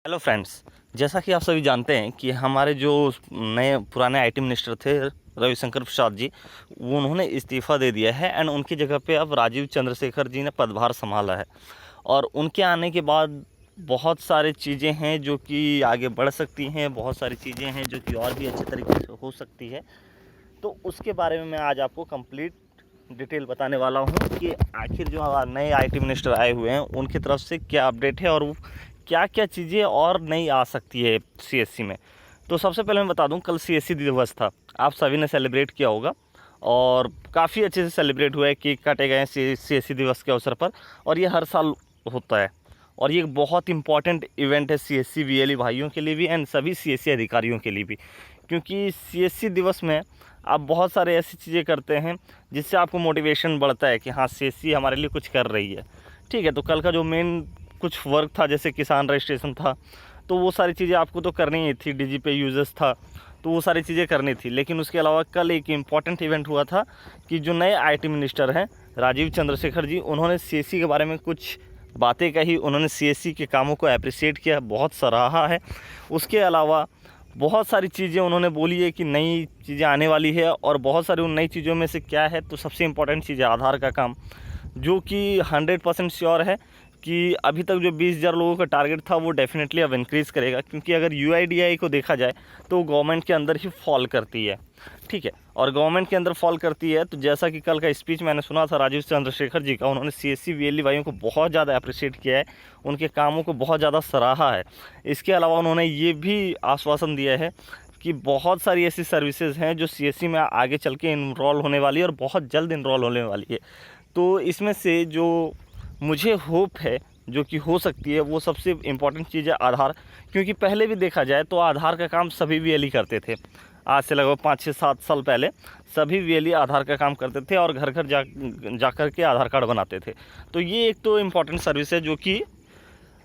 Hello friends. जैसा कि आप सभी जानते हैं कि हमारे जो नए पुराने आईटी मिनिस्टर थे रविशंकर प्रसाद जी, वो उन्होंने इस्तीफ़ा दे दिया है एंड उनकी जगह पे अब राजीव चंद्रशेखर जी ने पदभार संभाला है। और उनके आने के बाद बहुत सारी चीज़ें हैं जो कि आगे बढ़ सकती हैं, बहुत सारी चीज़ें हैं जो कि और भी अच्छे तरीके से हो सकती है। तो उसके बारे में मैं आज आपको कंप्लीट डिटेल बताने वाला हूँ कि आखिर जो नए आईटी मिनिस्टर आए हुए हैं उनकी तरफ से क्या अपडेट है और वो क्या क्या चीज़ें और नई आ सकती है सीएससी में। तो सबसे पहले मैं बता दूं, कल सीएससी दिवस था, आप सभी ने सेलिब्रेट किया होगा और काफ़ी अच्छे से सेलिब्रेट हुआ है, केक काटे गए हैं सीएससी दिवस के अवसर पर। और ये हर साल होता है और ये एक बहुत इंपॉर्टेंट इवेंट है सीएससी वीएलई भाइयों के लिए भी एंड सभी सीएससी अधिकारियों के लिए भी, क्योंकि सीएससी दिवस में आप बहुत सारे ऐसी चीज़ें करते हैं जिससे आपको मोटिवेशन बढ़ता है कि हाँ सीएससी हमारे लिए कुछ कर रही है। ठीक है, तो कल का जो मेन कुछ वर्क था, जैसे किसान रजिस्ट्रेशन था, तो वो सारी चीज़ें आपको तो करनी ही थी, डीजी पे यूजर्स था, तो वो सारी चीज़ें करनी थी। लेकिन उसके अलावा कल एक इम्पॉर्टेंट इवेंट हुआ था कि जो नए आईटी मिनिस्टर हैं राजीव चंद्रशेखर जी, उन्होंने सीएससी के बारे में कुछ बातें कही, उन्होंने सीएससी के कामों को अप्रिशिएट किया, बहुत सराहा है। उसके अलावा बहुत सारी चीज़ें उन्होंने बोली है कि नई चीज़ें आने वाली है और बहुत सारी उन नई चीज़ों में से क्या है, तो सबसे इम्पॉर्टेंट चीज़ है आधार का काम, जो कि 100% श्योर है कि अभी तक जो 20,000 लोगों का टारगेट था वो डेफिनेटली अब इंक्रीज़ करेगा, क्योंकि अगर यूआईडीआई को देखा जाए तो गवर्नमेंट के अंदर ही फॉल करती है। ठीक है, और गवर्नमेंट के अंदर फॉल करती है तो जैसा कि कल का स्पीच मैंने सुना था राजीव चंद्रशेखर जी का, उन्होंने सीएससी वीएलई भाइयों को बहुत ज़्यादा अप्रिशिएट किया है, उनके कामों को बहुत ज़्यादा सराहा है। इसके अलावा उन्होंने ये भी आश्वासन दिया है कि बहुत सारी ऐसी सर्विसेज हैं जो सीएससी में आगे चल के इनरोल होने वाली है और बहुत जल्द इनरोल होने वाली है। तो इसमें से जो मुझे होप है जो कि हो सकती है, वो सबसे इम्पॉर्टेंट चीज़ है आधार, क्योंकि पहले भी देखा जाए तो आधार का काम सभी वीएलई करते थे। आज से लगभग 5-6-7 साल पहले सभी वीएलई आधार का काम करते थे और घर घर जा कर के आधार कार्ड बनाते थे। तो ये एक तो इम्पॉर्टेंट सर्विस है जो कि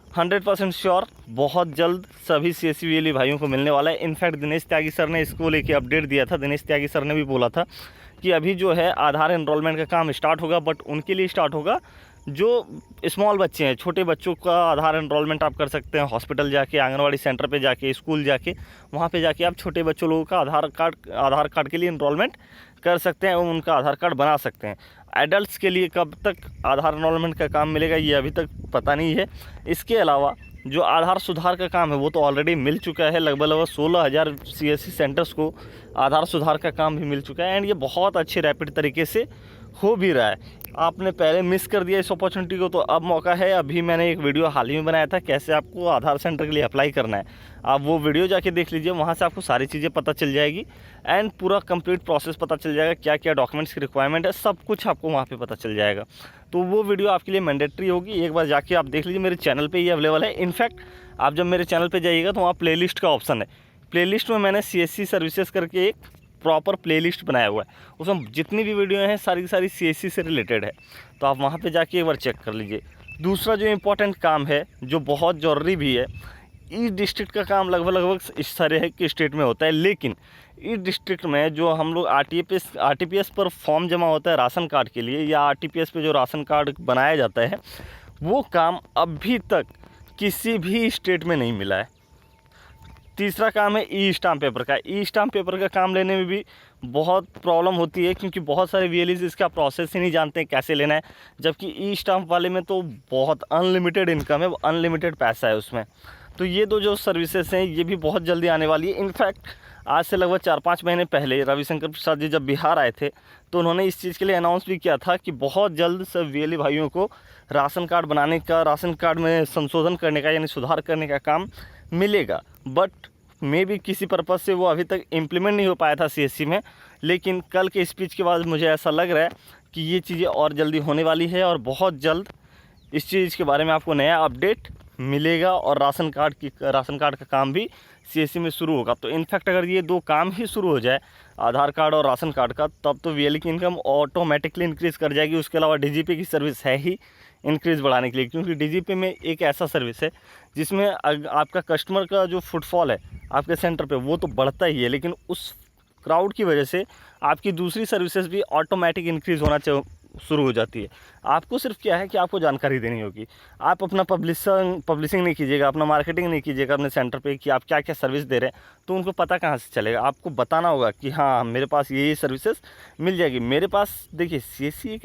100% श्योर बहुत जल्द सभी सीएससी वीएलई भाइयों को मिलने वाला है। इनफैक्ट दिनेश त्यागी सर ने इसको लेके अपडेट दिया था। दिनेश त्यागी सर ने भी बोला था कि अभी जो है आधार एनरोलमेंट का काम स्टार्ट होगा, बट उनके लिए स्टार्ट होगा जो स्मॉल बच्चे हैं, छोटे बच्चों का आधार एनरोलमेंट आप कर सकते हैं हॉस्पिटल जाके, आंगनवाड़ी सेंटर पे जाके, स्कूल जाके, वहाँ पे जाके आप छोटे बच्चों लोगों का आधार कार्ड के लिए एनरोलमेंट कर सकते हैं, उनका आधार कार्ड बना सकते हैं। एडल्ट्स के लिए कब तक आधार एनरोलमेंट का काम मिलेगा ये अभी तक पता नहीं है। इसके अलावा जो आधार सुधार का काम है वो तो ऑलरेडी मिल चुका है, लगभग 16,000 सीएससी सेंटर्स को आधार सुधार का काम भी मिल चुका है एंड ये बहुत अच्छे रैपिड तरीके से हो भी रहा है। आपने पहले मिस कर दिया इस अपॉर्चुनिटी को, तो अब मौका है। अभी मैंने एक वीडियो हाल ही में बनाया था कैसे आपको आधार सेंटर के लिए अप्लाई करना है, आप वो वीडियो जाके देख लीजिए, वहाँ से आपको सारी चीज़ें पता चल जाएगी एंड पूरा कंप्लीट प्रोसेस पता चल जाएगा, क्या क्या डॉक्यूमेंट्स की रिक्वायरमेंट है, सब कुछ आपको वहाँ पे पता चल जाएगा। तो वो वीडियो आपके लिए मैंडेटरी होगी, एक बार जाके आप देख लीजिए, मेरे चैनल पर ही अवेलेबल है। इनफैक्ट आप जब मेरे चैनल पर जाइएगा तो वहाँ प्लेलिस्ट का ऑप्शन है, प्लेलिस्ट में मैंने सीएससी सर्विसेज करके एक प्रॉपर प्लेलिस्ट बनाया हुआ है, उसमें जितनी भी वीडियो हैं सारी की सारी सीएससी से रिलेटेड है, तो आप वहाँ पे जाके एक बार चेक कर लीजिए। दूसरा जो इम्पोर्टेंट काम है जो बहुत ज़रूरी भी है, ई डिस्ट्रिक्ट का काम लगभग इस तरह के स्टेट में होता है, लेकिन ई डिस्ट्रिक्ट में जो हम लोग आरटीपीएस पर फॉर्म जमा होता है राशन कार्ड के लिए, या आरटीपीएस पे जो राशन कार्ड बनाया जाता है, वो काम अभी तक किसी भी स्टेट में नहीं मिला है। तीसरा काम है ई स्टाम्प पेपर का। ई स्टाम्प पेपर का काम लेने में भी बहुत प्रॉब्लम होती है, क्योंकि बहुत सारे वीएलईज इसका प्रोसेस ही नहीं जानते हैं कैसे लेना है, जबकि ई स्टाम्प वाले में तो बहुत अनलिमिटेड इनकम है, अनलिमिटेड पैसा है उसमें। तो ये दो जो सर्विसेज हैं ये भी बहुत जल्दी आने वाली है। इनफैक्ट आज से लगभग 4-5 महीने पहले रविशंकर प्रसाद जी जब बिहार आए थे तो उन्होंने इस चीज़ के लिए अनाउंस भी किया था कि बहुत जल्द सब वीएलई भाइयों को राशन कार्ड बनाने का, राशन कार्ड में संशोधन करने का यानी सुधार करने का काम मिलेगा। बट मे भी किसी पर्पज़ से वो अभी तक इम्प्लीमेंट नहीं हो पाया था सीएससी में, लेकिन कल के स्पीच के बाद मुझे ऐसा लग रहा है कि ये चीज़ें और जल्दी होने वाली है और बहुत जल्द इस चीज़ के बारे में आपको नया अपडेट मिलेगा और राशन कार्ड का काम भी सीएससी में शुरू होगा। तो इनफैक्ट अगर ये दो काम ही शुरू हो जाए, आधार कार्ड और राशन कार्ड का, तब तो वीएलई की इनकम ऑटोमेटिकली इंक्रीज़ कर जाएगी। उसके अलावा डीजीपी की सर्विस है ही इंक्रीज़ बढ़ाने के लिए, क्योंकि डीजीपी में एक ऐसा सर्विस है जिसमें आपका कस्टमर का जो फुटफॉल है आपके सेंटर पे वो तो बढ़ता ही है, लेकिन उस क्राउड की वजह से आपकी दूसरी सर्विसेज भी ऑटोमेटिक इंक्रीज़ शुरू हो जाती है। आपको सिर्फ क्या है कि आपको जानकारी देनी होगी। आप अपना पब्लिशिंग नहीं कीजिएगा, अपना मार्केटिंग नहीं कीजिएगा अपने सेंटर पे कि आप क्या क्या सर्विस दे रहे हैं, तो उनको पता कहाँ से चलेगा। आपको बताना होगा कि हाँ मेरे पास ये सर्विसेज मिल जाएगी। मेरे पास देखिए CSC एक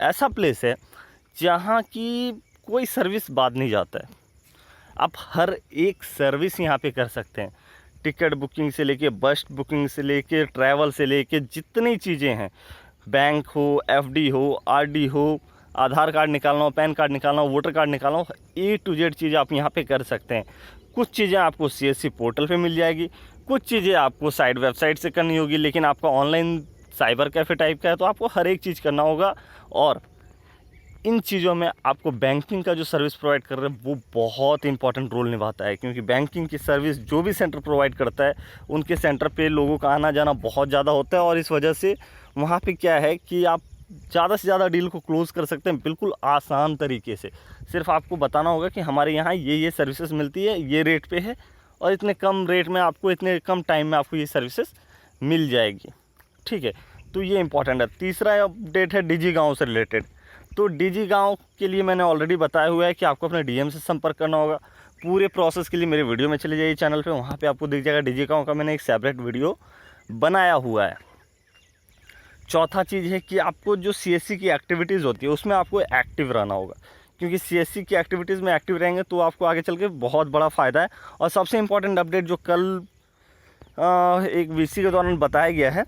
ऐसा प्लेस है जहाँ की कोई सर्विस बाद नहीं जाता है। आप हर एक सर्विस यहाँ पे कर सकते हैं, टिकट बुकिंग से लेके बस बुकिंग से लेके ट्रैवल से लेके जितनी चीज़ें हैं, बैंक हो, FD हो, RD हो, आधार कार्ड निकालना हो, पैन कार्ड निकालना हो, वोटर कार्ड निकालना हो, A to Z चीज़ें आप यहाँ पे कर सकते हैं। कुछ चीज़ें आपको CSC पोर्टल पे मिल जाएगी, कुछ चीज़ें आपको साइड वेबसाइट से करनी होगी, लेकिन आपका ऑनलाइन साइबर कैफ़े टाइप का है तो आपको हर एक चीज़ करना होगा। और इन चीज़ों में आपको बैंकिंग का जो सर्विस प्रोवाइड कर रहे हैं वो बहुत इंपॉर्टेंट रोल निभाता है, क्योंकि बैंकिंग की सर्विस जो भी सेंटर प्रोवाइड करता है उनके सेंटर पे लोगों का आना जाना बहुत ज़्यादा होता है, और इस वजह से वहाँ पे क्या है कि आप ज़्यादा से ज़्यादा डील को क्लोज़ कर सकते हैं बिल्कुल आसान तरीके से। सिर्फ आपको बताना होगा कि हमारे यहाँ ये सर्विसेज मिलती है, ये रेट पे है, और इतने कम रेट में आपको, इतने कम टाइम में आपको ये सर्विसेज मिल जाएगी। ठीक है, तो ये इंपॉर्टेंट है। तीसरा अपडेट है डिजी गाँव से रिलेटेड। तो डिजी गाँव के लिए मैंने ऑलरेडी बताया हुआ है कि आपको अपने DM से संपर्क करना होगा। पूरे प्रोसेस के लिए मेरे वीडियो में चले जाइए चैनल पे, वहाँ पे आपको दिख जाएगा डिजी गाँव का मैंने एक सेपरेट वीडियो बनाया हुआ है। चौथा चीज़ है कि आपको जो CSC की एक्टिविटीज़ होती है उसमें आपको एक्टिव रहना होगा, क्योंकि CSC की एक्टिविटीज़ में एक्टिव रहेंगे तो आपको आगे चल के बहुत बड़ा फ़ायदा है। और सबसे इम्पॉर्टेंट अपडेट जो कल एक VC के दौरान बताया गया है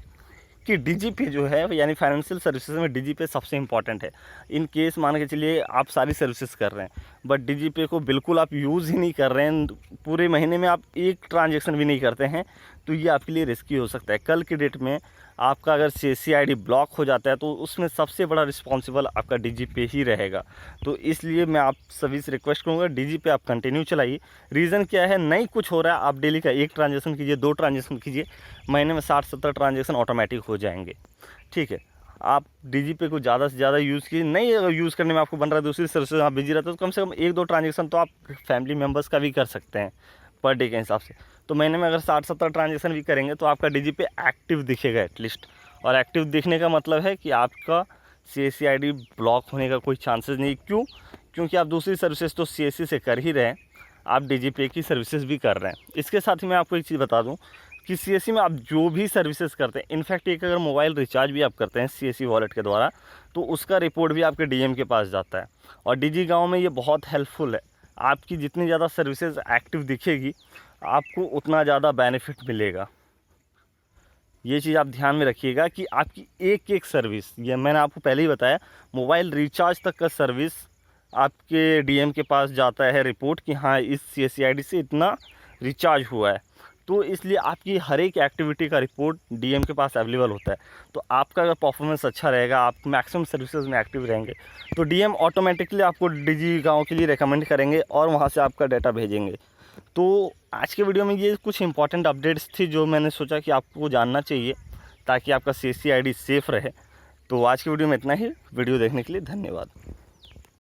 कि DGP जो है यानी फाइनेंशियल सर्विसेज में DGP सबसे इंपॉर्टेंट है। इन केस मान के चलिए आप सारी सर्विसेज कर रहे हैं बट DGP को बिल्कुल आप यूज़ ही नहीं कर रहे हैं, पूरे महीने में आप एक ट्रांजैक्शन भी नहीं करते हैं, तो ये आपके लिए रिस्की हो सकता है। कल की डेट में आपका अगर CSC ID ब्लॉक हो जाता है तो उसमें सबसे बड़ा रिस्पॉन्सिबल आपका DGP ही रहेगा। तो इसलिए मैं आप सभी से रिक्वेस्ट करूँगा DGP आप कंटिन्यू चलाइए। रीज़न क्या है, नहीं कुछ हो रहा है, आप डेली का 1 ट्रांजेक्शन कीजिए, 2 ट्रांजेक्शन कीजिए, महीने में 60-70 ट्रांजेक्शन ऑटोमेटिक हो जाएंगे। ठीक है, आप DGP को ज़्यादा से ज़्यादा यूज़ कीजिए। नहीं अगर यूज़ करने में आपको बन रहा है, दूसरी सर्विस आप बिजी रहते हो, तो कम से कम 1-2 ट्रांजेक्शन तो आप फैमिली मेम्बर्स का भी कर सकते हैं पर डे के हिसाब से। तो महीने में अगर 60-70 ट्रांजेक्शन भी करेंगे तो आपका DGP एक्टिव दिखेगा एटलीस्ट। और एक्टिव दिखने का मतलब है कि आपका CSC ID ब्लॉक होने का कोई चांसेस नहीं। क्यों? क्योंकि आप दूसरी सर्विसेज तो CSC से कर ही रहे हैं, आप DGP की सर्विसेज भी कर रहे हैं। इसके साथ ही मैं आपको एक चीज़ बता दूं कि CSC में आप जो भी सर्विसेज करते हैं, इनफैक्ट एक अगर मोबाइल रिचार्ज भी आप करते हैं CSC वॉलेट के द्वारा, तो उसका रिपोर्ट भी आपके DM के पास जाता है। और डिजी गाँव में ये बहुत हेल्पफुल है। आपकी जितनी ज़्यादा सर्विसेज एक्टिव दिखेगी आपको उतना ज़्यादा बेनिफिट मिलेगा। ये चीज़ आप ध्यान में रखिएगा कि आपकी एक एक सर्विस, ये मैंने आपको पहले ही बताया, मोबाइल रिचार्ज तक का सर्विस आपके DM के पास जाता है रिपोर्ट कि हाँ इस CSC ID से इतना रिचार्ज हुआ है। तो इसलिए आपकी हर एक एक्टिविटी का रिपोर्ट DM के पास अवेलेबल होता है। तो आपका अगर परफॉर्मेंस अच्छा रहेगा, आप मैक्सिमम सर्विसेज में एक्टिव रहेंगे, तो DM ऑटोमेटिकली आपको डिजी गाँव के लिए रेकमेंड करेंगे और वहाँ से आपका डाटा भेजेंगे। तो आज के वीडियो में ये कुछ इंपॉर्टेंट अपडेट्स थी जो मैंने सोचा कि आपको जानना चाहिए ताकि आपका CSC ID सेफ़ रहे। तो आज की वीडियो में इतना ही। वीडियो देखने के लिए धन्यवाद।